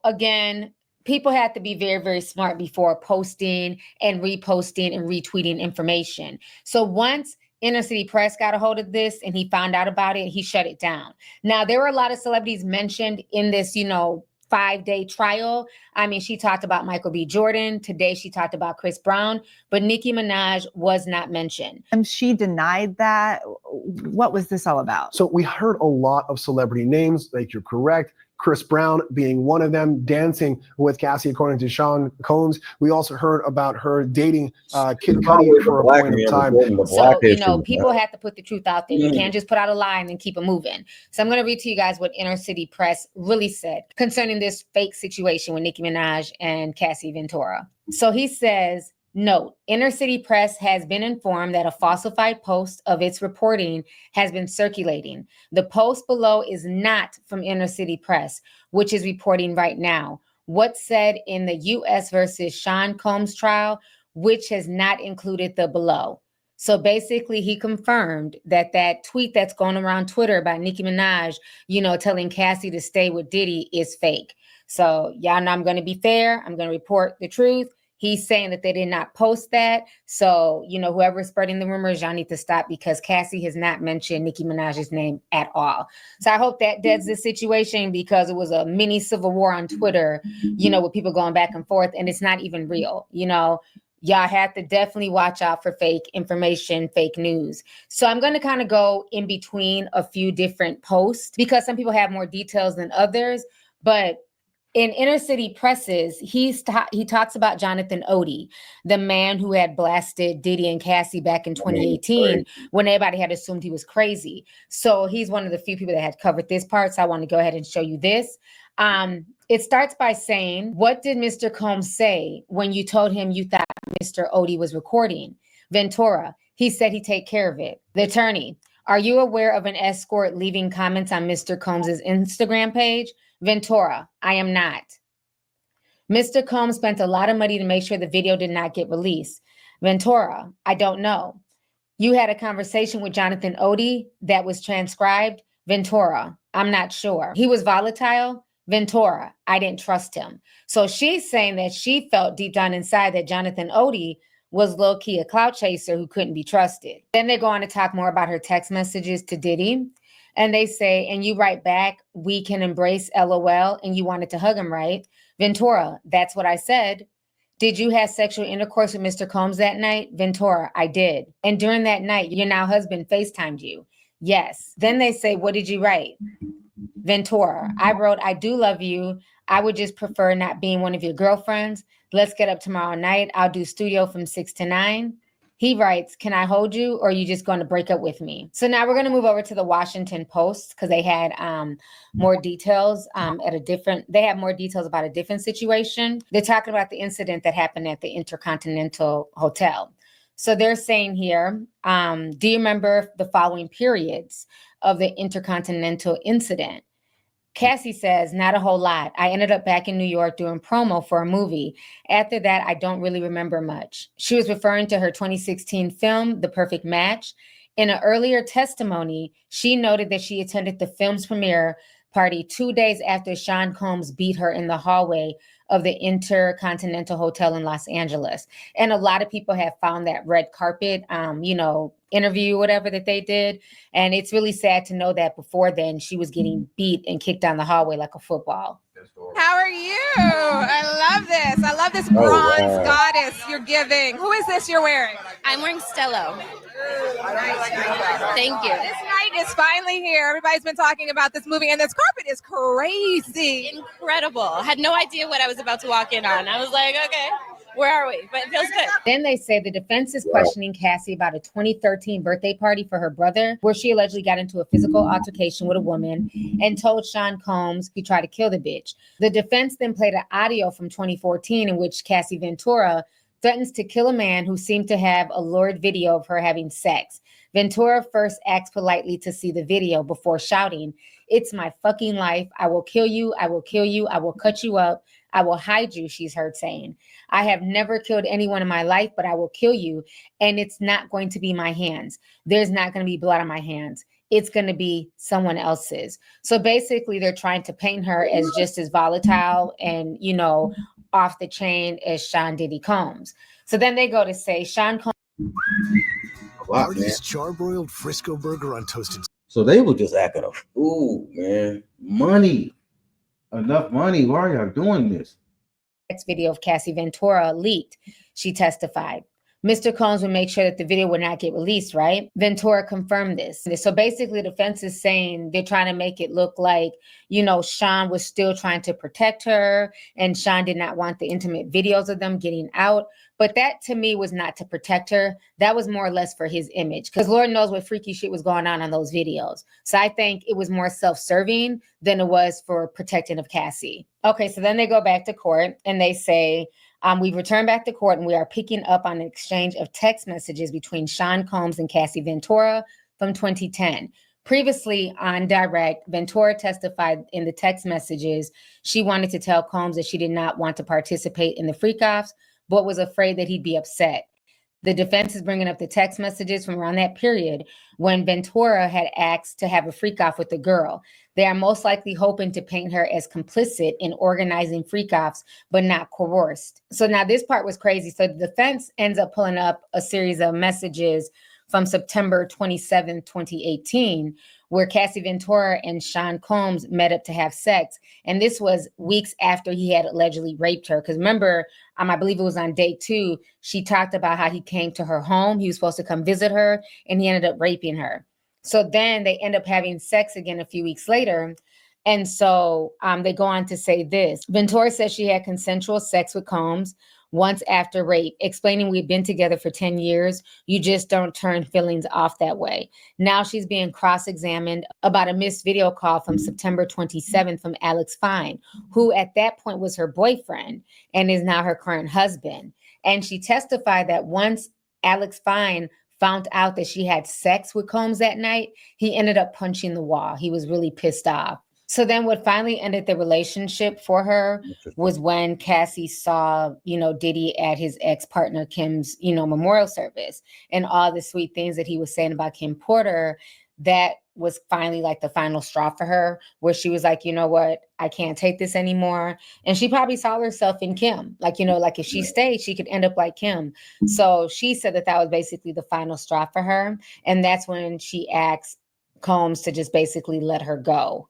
Speaker 13: again, people have to be very, very smart before posting and reposting and retweeting information. So once Inner City Press got a hold of this and he found out about it. He shut it down. Now, there were a lot of celebrities mentioned in this, 5-day trial. I mean, she talked about Michael B. Jordan. Today, she talked about Chris Brown, but Nicki Minaj was not mentioned.
Speaker 14: She denied that. What was this all about?
Speaker 15: So we heard a lot of celebrity names, like you're correct. Chris Brown being one of them, dancing with Cassie, according to Sean Combs. We also heard about her dating Kid Cudi for a point of time.
Speaker 13: So, people have to put the truth out there. You can't just put out a lie and then keep it moving. So I'm going to read to you guys what Inner City Press really said concerning this fake situation with Nicki Minaj and Cassie Ventura. So he says, note, Inner City Press has been informed that a falsified post of its reporting has been circulating. The post below is not from Inner City Press, which is reporting right now. What's said in the U.S. versus Sean Combs trial, which has not included the below. So basically, he confirmed that that tweet that's going around Twitter about Nicki Minaj, telling Cassie to stay with Diddy is fake. So y'all know I'm going to be fair. I'm going to report the truth. He's saying that they did not post that. So, whoever's spreading the rumors, y'all need to stop because Cassie has not mentioned Nicki Minaj's name at all. So I hope that deads the situation because it was a mini civil war on Twitter, with people going back and forth and it's not even real. Y'all have to definitely watch out for fake information, fake news. So I'm going to kind of go in between a few different posts because some people have more details than others, but in Inner City Presses, he talks about Jonathan Oddi, the man who had blasted Diddy and Cassie back in 2018 when everybody had assumed he was crazy. So he's one of the few people that had covered this part. So I want to go ahead and show you this. It starts by saying, what did Mr. Combs say when you told him you thought Mr. Oddi was recording? Ventura, he said he'd take care of it. The attorney, are you aware of an escort leaving comments on Mr. Combs' Instagram page? Ventura, I am not. Mr. Combs spent a lot of money to make sure the video did not get released. Ventura, I don't know. You had a conversation with Jonathan Oddi that was transcribed. Ventura, I'm not sure. He was volatile. Ventura, I didn't trust him. So she's saying that she felt deep down inside that Jonathan Oddi was low-key a clout chaser who couldn't be trusted. Then they go on to talk more about her text messages to Diddy. And they say, and you write back, we can embrace LOL, and you wanted to hug him, right? Ventura, that's what I said. Did you have sexual intercourse with Mr. Combs that night? Ventura, I did. And during that night, your now husband FaceTimed you. Yes. Then they say, what did you write? Ventura, I wrote, I do love you. I would just prefer not being one of your girlfriends. Let's get up tomorrow night. I'll do studio from 6 to 9. He writes, can I hold you or are you just going to break up with me? So now we're going to move over to the Washington Post because they had more details they have more details about a different situation. They're talking about the incident that happened at the Intercontinental Hotel. So they're saying here, do you remember the following periods of the Intercontinental incident? Cassie says, not a whole lot. I ended up back in New York doing promo for a movie. After that, I don't really remember much. She was referring to her 2016 film, The Perfect Match. In an earlier testimony, she noted that she attended the film's premiere party 2 days after Sean Combs beat her in the hallway of the Intercontinental Hotel in Los Angeles. And a lot of people have found that red carpet, interview, whatever that they did. And it's really sad to know that before then she was getting beat and kicked down the hallway like a football.
Speaker 2: How are you? I love this. I love this bronze goddess you're giving. Who is this you're wearing?
Speaker 16: I'm wearing Stello. Thank you.
Speaker 2: This night is finally here. Everybody's been talking about this movie, and this carpet is crazy.
Speaker 16: Incredible. I had no idea what I was about to walk in on. I was like, okay, where are we? But it feels good.
Speaker 13: Then they say the defense is questioning Cassie about a 2013 birthday party for her brother, where she allegedly got into a physical altercation with a woman and told Sean Combs he tried to kill the bitch. The defense then played an audio from 2014 in which Cassie Ventura threatens to kill a man who seemed to have a lurid video of her having sex. Ventura first asks politely to see the video before shouting, "It's my fucking life. I will kill you. I will kill you. I will cut you up. I will hide you," she's heard saying. "I have never killed anyone in my life, but I will kill you. And it's not going to be my hands. There's not going to be blood on my hands. It's going to be someone else's." So basically, they're trying to paint her as just as volatile and, off the chain as Sean Diddy Combs. So then they go to say Sean Combs.
Speaker 1: o'clock, man.
Speaker 17: Artie's charbroiled Frisco burger on toasted.
Speaker 1: So they were just acting a fool, man. Money. Enough money. Why are y'all doing this?
Speaker 13: Next video of Cassie Ventura leaked. She testified. Mr. Combs would make sure that the video would not get released, right? Ventura confirmed this. So basically, the defense is saying they're trying to make it look like, you know, Sean was still trying to protect her and Sean did not want the intimate videos of them getting out. But that to me was not to protect her. That was more or less for his image, because Lord knows what freaky shit was going on those videos. So I think it was more self-serving than it was for protecting of Cassie. Okay, so then they go back to court and they say, we've returned back to court and we are picking up on an exchange of text messages between Sean Combs and Cassie Ventura from 2010. Previously on direct, Ventura testified in the text messages she wanted to tell Combs that she did not want to participate in the freak-offs, but was afraid that he'd be upset. The defense is bringing up the text messages from around that period when Ventura had asked to have a freak-off with the girl. They are most likely hoping to paint her as complicit in organizing freak-offs, but not coerced. So now this part was crazy. So the defense ends up pulling up a series of messages from September 27, 2018, where Cassie Ventura and Sean Combs met up to have sex. And this was weeks after he had allegedly raped her. Because remember, I believe it was on day 2, she talked about how he came to her home. He was supposed to come visit her, and he ended up raping her. So then they end up having sex again a few weeks later. And so they go on to say this. Ventura says she had consensual sex with Combs once after rape, explaining we've been together for 10 years. You just don't turn feelings off that way. Now she's being cross-examined about a missed video call from September 27th from Alex Fine, who at that point was her boyfriend and is now her current husband. And she testified that once Alex Fine found out that she had sex with Combs that night, he ended up punching the wall. He was really pissed off. So then what finally ended the relationship for her was when Cassie saw, Diddy at his ex-partner Kim's, memorial service, and all the sweet things that he was saying about Kim Porter. That was finally like the final straw for her, where she was like, you know what, I can't take this anymore. And she probably saw herself in Kim. Like if she stayed, she could end up like Kim. So she said that was basically the final straw for her. And that's when she asked Combs to just basically let her go.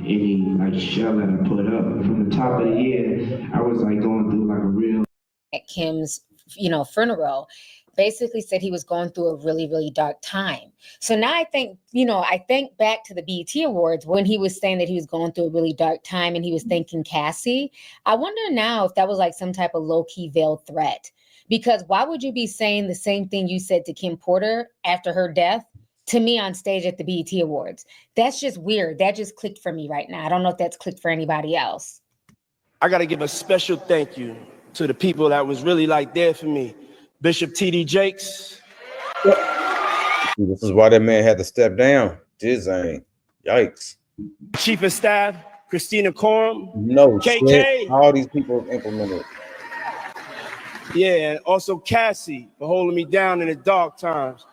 Speaker 18: Any shell that I put up from the top of the year, I was going through a real
Speaker 13: at Kim's funeral, basically said he was going through a really, really dark time. So now I think back to the BET Awards when he was saying that he was going through a really dark time and he was thanking Cassie. I wonder now if that was some type of low-key veiled threat, because why would you be saying the same thing you said to Kim Porter after her death to me on stage at the BET Awards? That's just weird. That just clicked for me right now. I don't know if that's clicked for anybody else.
Speaker 19: I got to give a special thank you to the people that was really there for me. Bishop T.D. Jakes.
Speaker 1: This is why that man had to step down. Yikes.
Speaker 19: Chief of Staff, Christina Coram.
Speaker 1: No
Speaker 19: KK.
Speaker 1: shit. All these people implemented.
Speaker 19: Yeah, and also Cassie for holding me down in the dark times.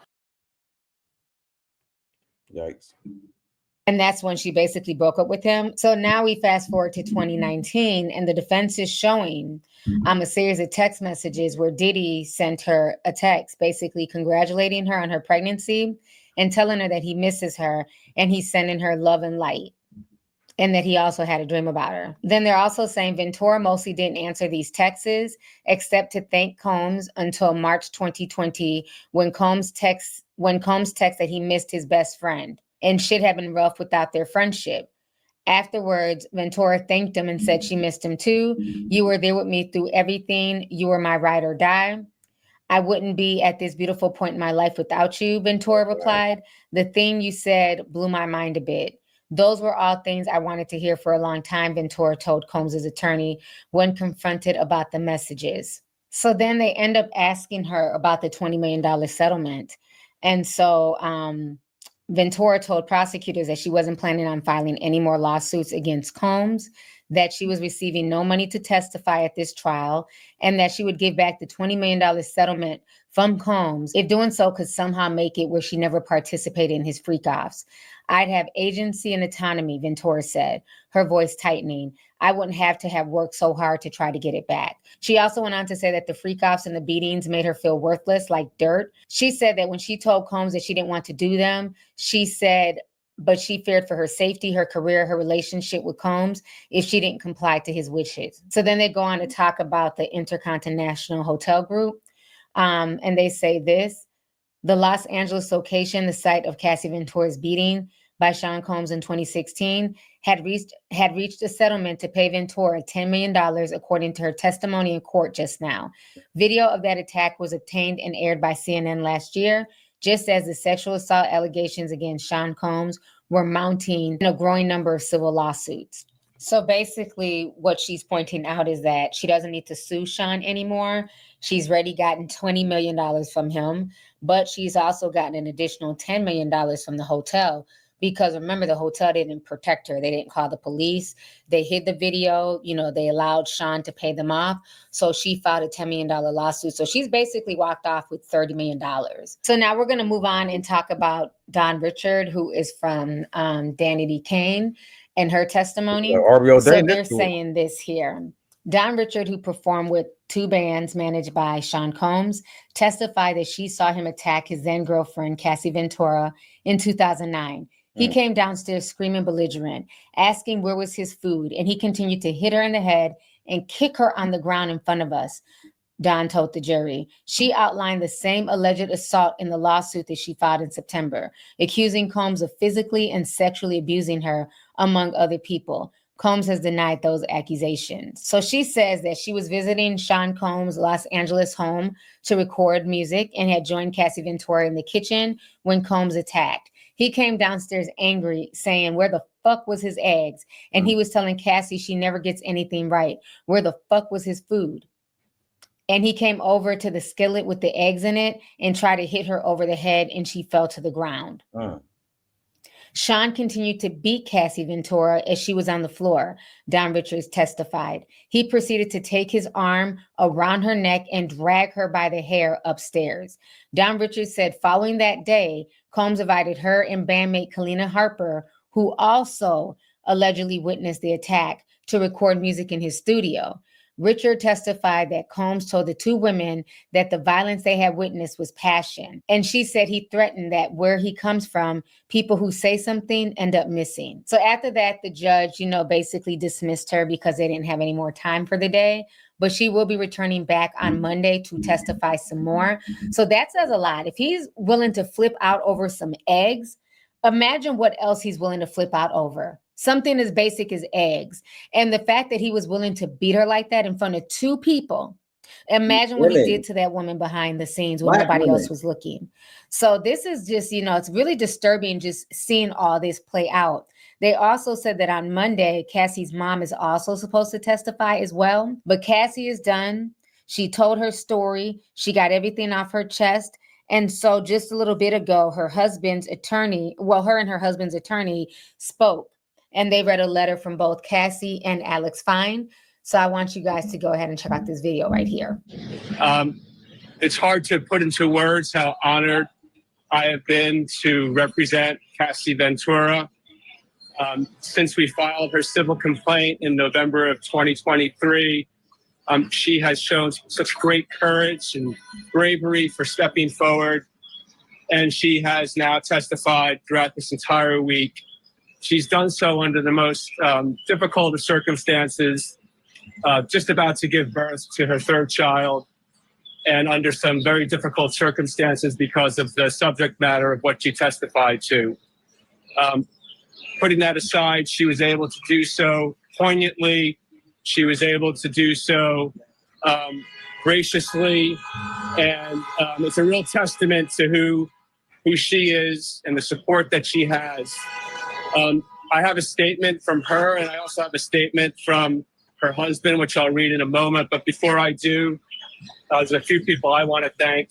Speaker 1: Yikes.
Speaker 13: And that's when she basically broke up with him. So now we fast forward to 2019, and the defense is showing a series of text messages where Diddy sent her a text basically congratulating her on her pregnancy and telling her that he misses her and he's sending her love and light, and that he also had a dream about her. Then they're also saying Ventura mostly didn't answer these texts except to thank Combs until March 2020 when Combs texts that he missed his best friend and shit had been rough without their friendship. Afterwards, Ventura thanked him and said she missed him too. You were there with me through everything. You were my ride or die. I wouldn't be at this beautiful point in my life without you, Ventura replied. The thing you said blew my mind a bit. Those were all things I wanted to hear for a long time, Ventura told Combs' attorney when confronted about the messages. So then they end up asking her about the $20 million settlement. And so Ventura told prosecutors that she wasn't planning on filing any more lawsuits against Combs, that she was receiving no money to testify at this trial, and that she would give back the $20 million settlement from Combs if doing so could somehow make it where she never participated in his freak-offs. I'd have agency and autonomy, Ventura said, her voice tightening. I wouldn't have to have worked so hard to try to get it back. She also went on to say that the freak-offs and the beatings made her feel worthless, like dirt. She said that when she told Combs that she didn't want to do them, she said, but she feared for her safety, her career, her relationship with Combs if she didn't comply to his wishes. So then they go on to talk about the Intercontinental Hotel Group. And they say this: the Los Angeles location, the site of Cassie Ventura's beating by Sean Combs in 2016, had reached a settlement to pay Ventura $10 million, according to her testimony in court just now. Video of that attack was obtained and aired by CNN last year, just as the sexual assault allegations against Sean Combs were mounting in a growing number of civil lawsuits. So basically what she's pointing out is that she doesn't need to sue Sean anymore. She's already gotten $20 million from him, but she's also gotten an additional $10 million from the hotel, because remember, the hotel didn't protect her. They didn't call the police. They hid the video. You know, they allowed Sean to pay them off. So she filed a $10 million lawsuit. So she's basically walked off with $30 million. So now we're going to move on and talk about Don Richard, who is from Danny D. Kane, and her testimony. So they're saying this here. Don Richard, who performed with two bands managed by Sean Combs, testified that she saw him attack his then girlfriend, Cassie Ventura, in 2009. He came downstairs screaming belligerent, asking where was his food, and he continued to hit her in the head and kick her on the ground in front of us, Don told the jury. She outlined the same alleged assault in the lawsuit that she filed in September, accusing Combs of physically and sexually abusing her, among other people. Combs has denied those accusations. So she says that she was visiting Sean Combs' Los Angeles home to record music and had joined Cassie Ventura in the kitchen when Combs attacked. He came downstairs angry, saying where the fuck was his eggs? And he was telling Cassie she never gets anything right. Where the fuck was his food? And he came over to the skillet with the eggs in it and tried to hit her over the head, and she fell to the ground. Sean continued to beat Cassie Ventura as she was on the floor, Don Richards testified. He proceeded to take his arm around her neck and drag her by the hair upstairs. Don Richards said following that day, Combs invited her and bandmate Kalina Harper, who also allegedly witnessed the attack, to record music in his studio. Richard testified that Combs told the two women that the violence they had witnessed was passion. And she said he threatened that where he comes from, people who say something end up missing. So after that, the judge, basically dismissed her because they didn't have any more time for the day. But she will be returning back on Monday to testify some more. So that says a lot. If he's willing to flip out over some eggs, imagine what else he's willing to flip out over. Something as basic as eggs. And the fact that he was willing to beat her like that in front of two people. Imagine what he did to that woman behind the scenes when nobody else was looking. So this is just, it's really disturbing just seeing all this play out. They also said that on Monday, Cassie's mom is also supposed to testify as well. But Cassie is done. She told her story. She got everything off her chest. And so just a little bit ago, her and her husband's attorney spoke. And they read a letter from both Cassie and Alex Fine. So I want you guys to go ahead and check out this video right here.
Speaker 20: It's hard to put into words how honored I have been to represent Cassie Ventura. Since we filed her civil complaint in November of 2023, she has shown such great courage and bravery for stepping forward. And she has now testified throughout this entire week. She's done so under the most difficult of circumstances, just about to give birth to her third child, and under some very difficult circumstances because of the subject matter of what she testified to. Putting that aside, she was able to do so poignantly. She was able to do so graciously. And it's a real testament to who she is and the support that she has. I have a statement from her, and I also have a statement from her husband, which I'll read in a moment. But before I do, there's a few people I want to thank.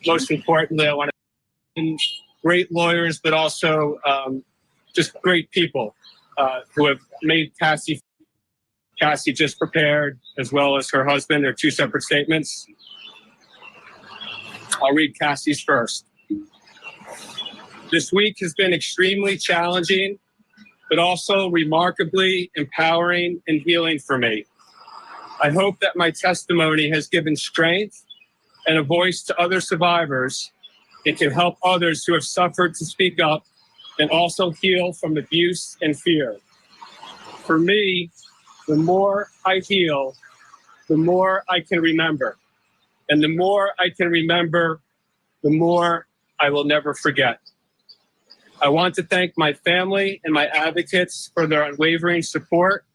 Speaker 20: Most importantly, I want to thank great lawyers, but also just great people who have made Cassie just prepared, as well as her husband. They're two separate statements. I'll read Cassie's first. This week has been extremely challenging, but also remarkably empowering and healing for me. I hope that my testimony has given strength and a voice to other survivors. It can help others who have suffered to speak up and also heal from abuse and fear. For me, the more I heal, the more I can remember. And the more I can remember, the more I will never forget. I want to thank my family and my advocates for their unwavering support,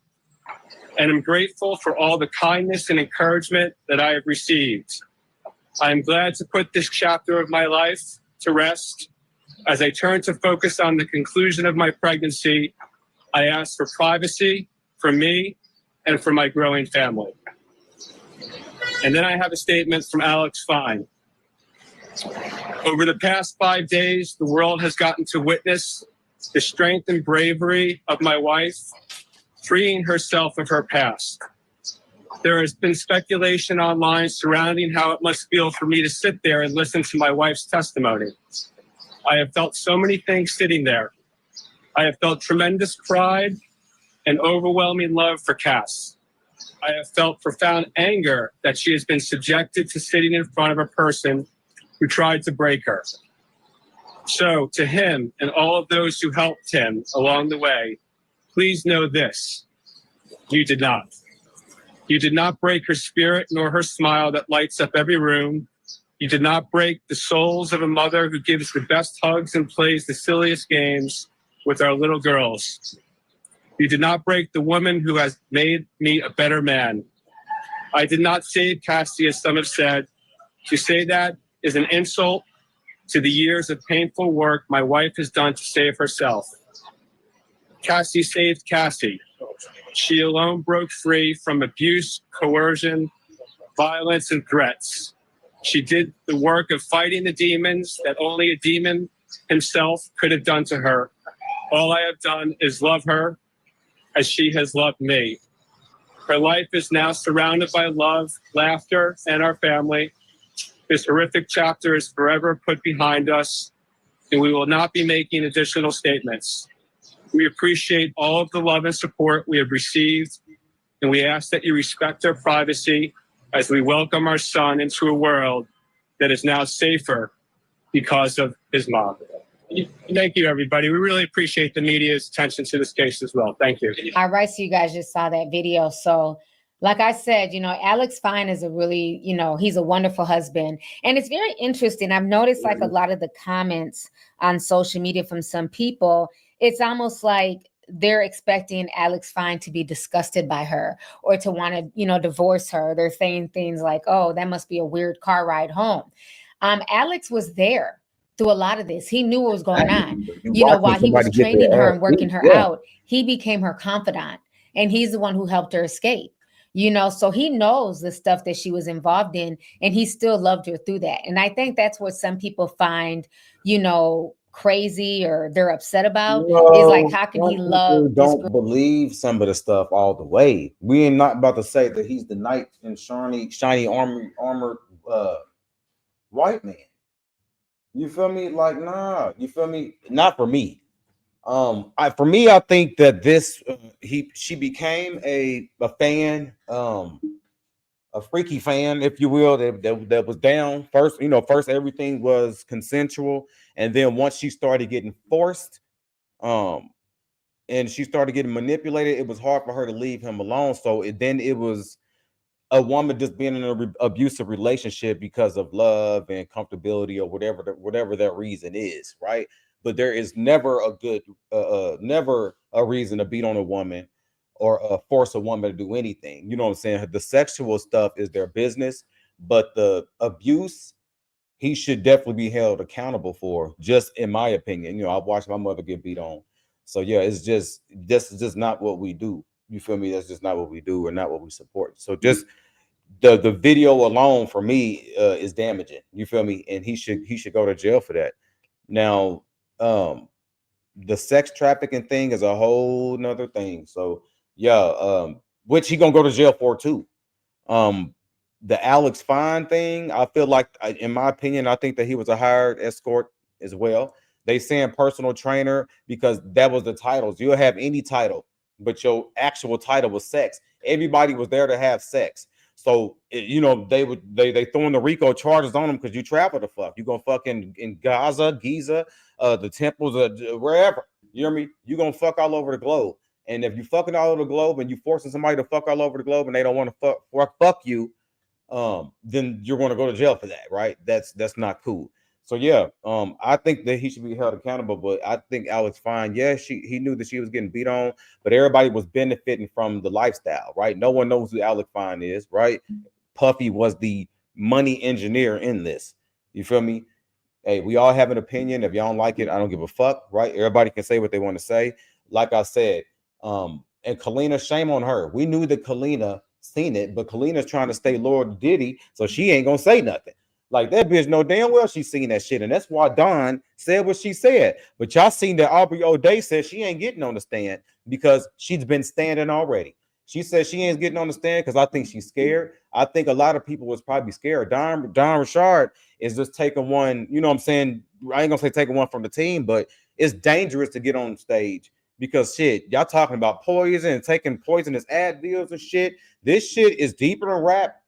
Speaker 20: and I'm grateful for all the kindness and encouragement that I have received. I am glad to put this chapter of my life to rest. As I turn to focus on the conclusion of my pregnancy, I ask for privacy for me and for my growing family. And then I have a statement from Alex Fine. Over the past 5 days, the world has gotten to witness the strength and bravery of my wife, freeing herself of her past. There has been speculation online surrounding how it must feel for me to sit there and listen to my wife's testimony. I have felt so many things sitting there. I have felt tremendous pride and overwhelming love for Cass. I have felt profound anger that she has been subjected to sitting in front of a person who tried to break her. So to him and all of those who helped him along the way, please know this: you did not. You did not break her spirit nor her smile that lights up every room. You did not break the souls of a mother who gives the best hugs and plays the silliest games with our little girls. You did not break the woman who has made me a better man. I did not save Cassie, as some have said. To say that is an insult to the years of painful work my wife has done to save herself. Cassie saved Cassie. She alone broke free from abuse, coercion, violence, and threats. She did the work of fighting the demons that only a demon himself could have done to her. All I have done is love her as she has loved me. Her life is now surrounded by love, laughter, and our family. This horrific chapter is forever put behind us, and we will not be making additional statements. We appreciate all of the love and support we have received, and we ask that you respect our privacy as we welcome our son into a world that is now safer because of his mom. Thank you, everybody. We really appreciate the media's attention to this case as well. Thank you.
Speaker 13: All right, so you guys just saw that video. So like I said, Alex Fine is a really, he's a wonderful husband. And it's very interesting. I've noticed like a lot of the comments on social media from some people, it's almost like they're expecting Alex Fine to be disgusted by her or to want to, divorce her. They're saying things like, oh, that must be a weird car ride home. Alex was there through a lot of this. He knew what was going on. While he was training her and working her out, he became her confidant, and he's the one who helped her escape. So he knows the stuff that she was involved in, and he still loved her through that. And I think that's what some people find, crazy or they're upset about is like, how can he love this girl?
Speaker 1: Don't believe some of the stuff all the way. We ain't not about to say that he's the knight in shiny armored white man. You feel me? Like, nah, you feel me? Not for me. I think that this she became a fan, a freaky fan, if you will, that was down. First everything was consensual, and then once she started getting forced, and she started getting manipulated, it was hard for her to leave him alone. So it was a woman just being in an abusive relationship because of love and comfortability or whatever that reason is, right? But there is never never a reason to beat on a woman or force a woman to do anything. You know what I'm saying? The sexual stuff is their business, but the abuse, he should definitely be held accountable for, just in my opinion. I've watched my mother get beat on. So yeah, this is just not what we do. You feel me? That's just not what we do or not what we support. So just the video alone for me is damaging. You feel me? And he should go to jail for that. Now, the sex trafficking thing is a whole nother thing. So yeah, which he gonna go to jail for too. The Alex Fine thing, I feel like, in my opinion, I think that he was a hired escort as well. They saying personal trainer because that was the titles. You'll have any title, but your actual title was sex. Everybody was there to have sex. So you know they throwing the RICO charges on them because you travel the fuck. You gonna fuck in Gaza, Giza, the temples, wherever. You know what I mean? You gonna fuck all over the globe. And if you fucking all over the globe and you forcing somebody to fuck all over the globe and they don't want to fuck you, then you're going to go to jail for that, right? That's not cool. So yeah, I think that he should be held accountable. But I think Alex Fine, yeah, he knew that she was getting beat on, but everybody was benefiting from the lifestyle, right? No one knows who Alex Fine is, right? Puffy was the money engineer in this. You feel me? Hey, we all have an opinion. If y'all don't like it, I don't give a fuck, right? Everybody can say what they want to say. Like I said, and Kalina, shame on her. We knew that Kalina seen it, but Kalina's trying to stay loyal to Diddy, so she ain't gonna say nothing. Like that bitch know damn well she seen that shit, and that's why Dawn said what she said. But y'all seen that Aubrey O'Day said she ain't getting on the stand because she's been standing already. She said she ain't getting on the stand because I think she's scared. I think a lot of people was probably scared. Don Richard is just taking one, you know what I'm saying? I ain't gonna say taking one from the team, but it's dangerous to get on stage because shit, y'all talking about poison and taking poisonous Advils and shit. This shit is deeper than rap,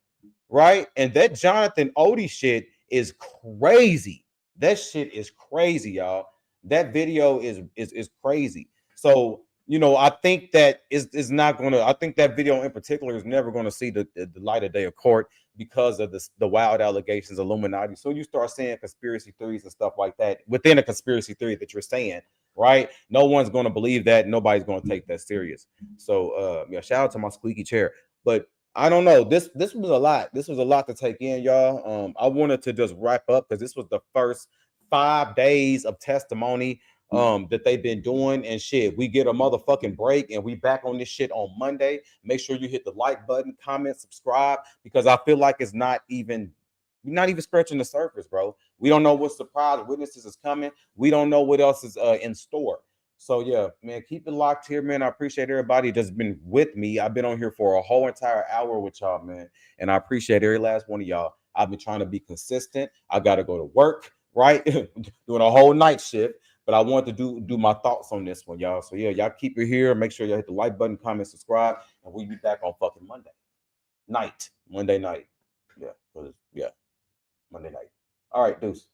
Speaker 1: right? And that Jonathan Oddi shit is crazy. That shit is crazy, y'all. That video is crazy. So you know, I think that is not going to. I think that video in particular is never going to see the light of day of court because of the wild allegations, Illuminati. So you start saying conspiracy theories and stuff like that within a conspiracy theory that you're saying, right? No one's going to believe that. Nobody's going to take that serious. So yeah, shout out to my squeaky chair. But I don't know. This was a lot. This was a lot to take in, y'all. I wanted to just wrap up because this was the first 5 days of testimony that they've been doing and shit. We get a motherfucking break and we back on this shit on Monday. Make sure you hit the like button, comment, subscribe, because I feel like it's not even scratching the surface, bro. We don't know what surprise witnesses is coming. We don't know what else is in store. So yeah, man, keep it locked here, man. I appreciate everybody that's been with me. I've been on here for a whole entire hour with y'all, man, and I appreciate every last one of y'all. I've been trying to be consistent. I got to go to work, right? Doing a whole night shift. But I want to do my thoughts on this one, y'all. So yeah, y'all keep it here. Make sure y'all hit the like button, comment, subscribe, and we'll be back on fucking Monday night. Yeah, Monday night. All right, deuce.